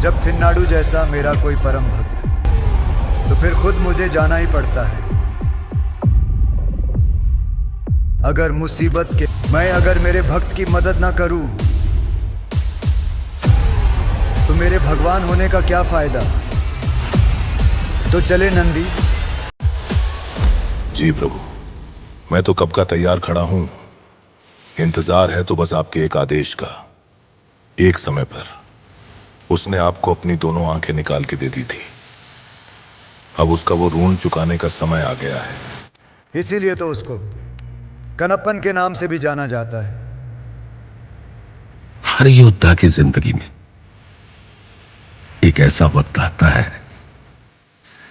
जब थिन्नाडु जैसा मेरा कोई परम भक्त, तो फिर खुद मुझे जाना ही पड़ता है। अगर मुसीबत के मैं अगर मेरे भक्त की मदद ना करूं, तो मेरे भगवान होने का क्या फायदा। तो चले नंदी। जी प्रभु, मैं तो कब का तैयार खड़ा हूं। इंतजार है तो बस आपके एक आदेश का। एक समय पर उसने आपको अपनी दोनों आंखें निकाल के दे दी थी। अब उसका वो ऋण चुकाने का समय आ गया है। इसीलिए तो उसको कनप्पन के नाम से भी जाना जाता है। हर योद्धा की जिंदगी में एक ऐसा वक्त आता है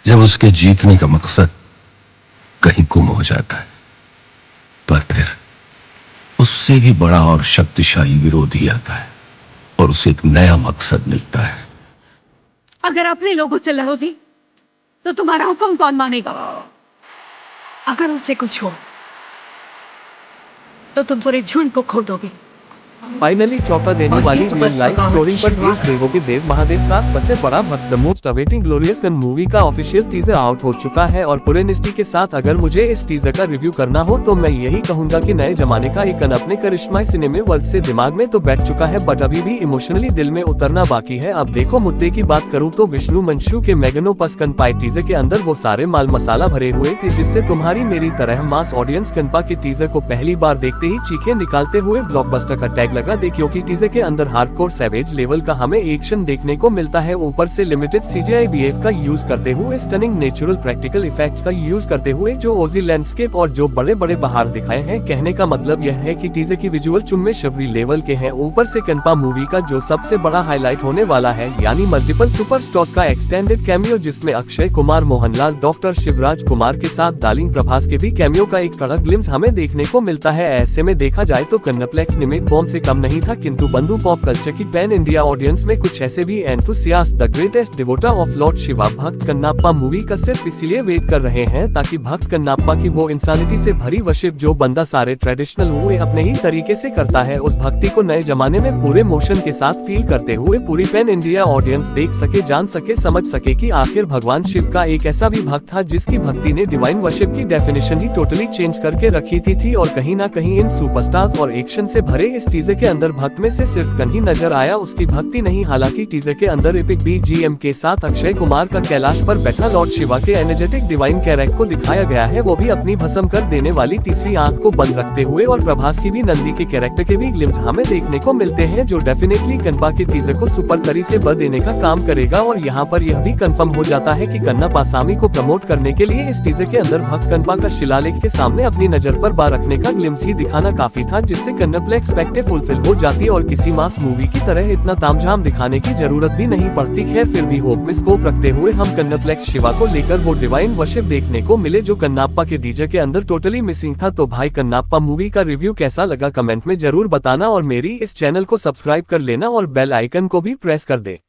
जब उसके जीतने का मकसद कहीं गुम हो जाता है, पर फिर उससे भी बड़ा और शक्तिशाली विरोधी आता है और उसे एक नया मकसद मिलता है। अगर अपने लोगों से लड़ोगी तो तुम्हारा हुक्म कौन मानेगा? अगर उससे कुछ हो तो तुम पूरे झुंड को खो दोगे। फाइनली चौंका देने वाली रियल लाइफ स्टोरी पर बेस्ड देवों के देव महादेव का सबसे बड़ा भक्त the most awaiting glorious gun movie का ऑफिशियल टीजर आउट हो चुका है। और पूरे निष्ठा के साथ अगर मुझे इस टीजर का रिव्यू करना हो तो मैं यही कहूंगा कि नए जमाने का एक गन अपने करिश्माई सिनेमा वर्ल्ड से दिमाग में तो बैठ चुका है, बट अभी भी इमोशनली दिल में उतरना बाकी है। अब देखो, मुद्दे की बात करूँ तो विष्णु मंशू के मैग्नोपस कनपा टीजर के अंदर वो सारे माल मसाला भरे हुए थे जिससे तुम्हारी मेरी तरह मास ऑडियंस कनपा के टीजर को पहली बार देखते ही चीखें निकालते हुए ब्लॉकबस्टर का टैग लगा दे, क्योंकि टीजर के अंदर हार्डकोर सैवेज लेवल का हमें एक्शन देखने को मिलता है। ऊपर से लिमिटेड CGI BF का यूज करते हुए स्टनिंग नेचुरल प्रैक्टिकल इफेक्ट्स का यूज करते हुए जो ओजी लैंडस्केप और जो बड़े बड़े पहाड़ दिखाए हैं। कहने का मतलब यह है कि टीजर की विजुअल चुम्मे शबरी लेवल के हैं। ऊपर से कनपा मूवी का जो सबसे बड़ा हाईलाइट होने वाला है, यानी मल्टीपल सुपरस्टार्स का एक्सटेंडेड कैमियो, जिसमें अक्षय कुमार, मोहनलाल, डॉक्टर शिवराज कुमार के साथ दालिंग प्रभास के भी कैमियो का एक कड़क ग्लिम्स हमें देखने को मिलता है। ऐसे में देखा जाए तो कन्नाप्लेक्स निमित बॉम्ब से कम नहीं था, किंतु बंधु पॉप कल्चर की पैन इंडिया ऑडियंस में कुछ ऐसे भी enthusiast the greatest devotee of lord Shiva भक्त कन्नाप्पा मूवी का सिर्फ इसीलिए वेट कर रहे हैं ताकि भक्त कन्नाप्पा की वो इंसानिटी से भरी वर्शिप जो बंदा सारे ट्रेडिशनल हुए अपने ही तरीके से करता है, उस भक्ति को नए जमाने में पूरे मोशन के साथ फील करते हुए पूरी पैन इंडिया ऑडियंस देख सके, जान सके, समझ सके कि आखिर भगवान शिव का एक ऐसा भी भक्त था जिसकी भक्ति ने डिवाइन वर्शिप की डेफिनेशन ही टोटली चेंज करके रखी थी। और कहीं ना कहीं इन सुपरस्टार्स और एक्शन से भरे इस टीजर के अंदर भक्त में से सिर्फ कन ही नजर आया, उसकी भक्ति नहीं। हालांकि टीजर के अंदर एपिक BGM के साथ अक्षय कुमार का कैलाश पर बैठा लॉर्ड शिवा के एनर्जेटिक डिवाइन कैरेक्टर को दिखाया गया है, वो भी अपनी भस्म कर देने वाली तीसरी आंख को बंद रखते हुए, और प्रभास की भी नंदी के कैरेक्टर के भी ग्लिम्स हमें देखने को मिलते हैं जो डेफिनेटली कनपा के टीजर को सुपर तरी से बढ़ देने का काम करेगा। और यहाँ पर यह भी कंफर्म हो जाता है कि कन्नप्पा आसामी को प्रमोट करने के लिए इस टीजर के अंदर भक्त कनपा का शिलालेख के सामने अपनी नजर पर बार रखने का ग्लिम्स ही दिखाना काफी था, जिससे कन्नाप्लेक्स एक्सपेक्टेड फुलफिल हो जाती और किसी मास मूवी की तरह इतना तामझाम दिखाने की जरूरत भी नहीं पड़ती। खैर, फिर भी होप में स्कोप रखते हुए हम कन्नाप्लेक्स शिवा को लेकर वो डिवाइन वर्शिप देखने को मिले जो कन्नाप्पा के डीजे के अंदर टोटली मिसिंग था। तो भाई, कन्नाप्पा मूवी का रिव्यू कैसा लगा कमेंट में जरूर बताना और मेरी इस चैनल को सब्सक्राइब कर लेना और बेल आइकन को भी प्रेस कर दे।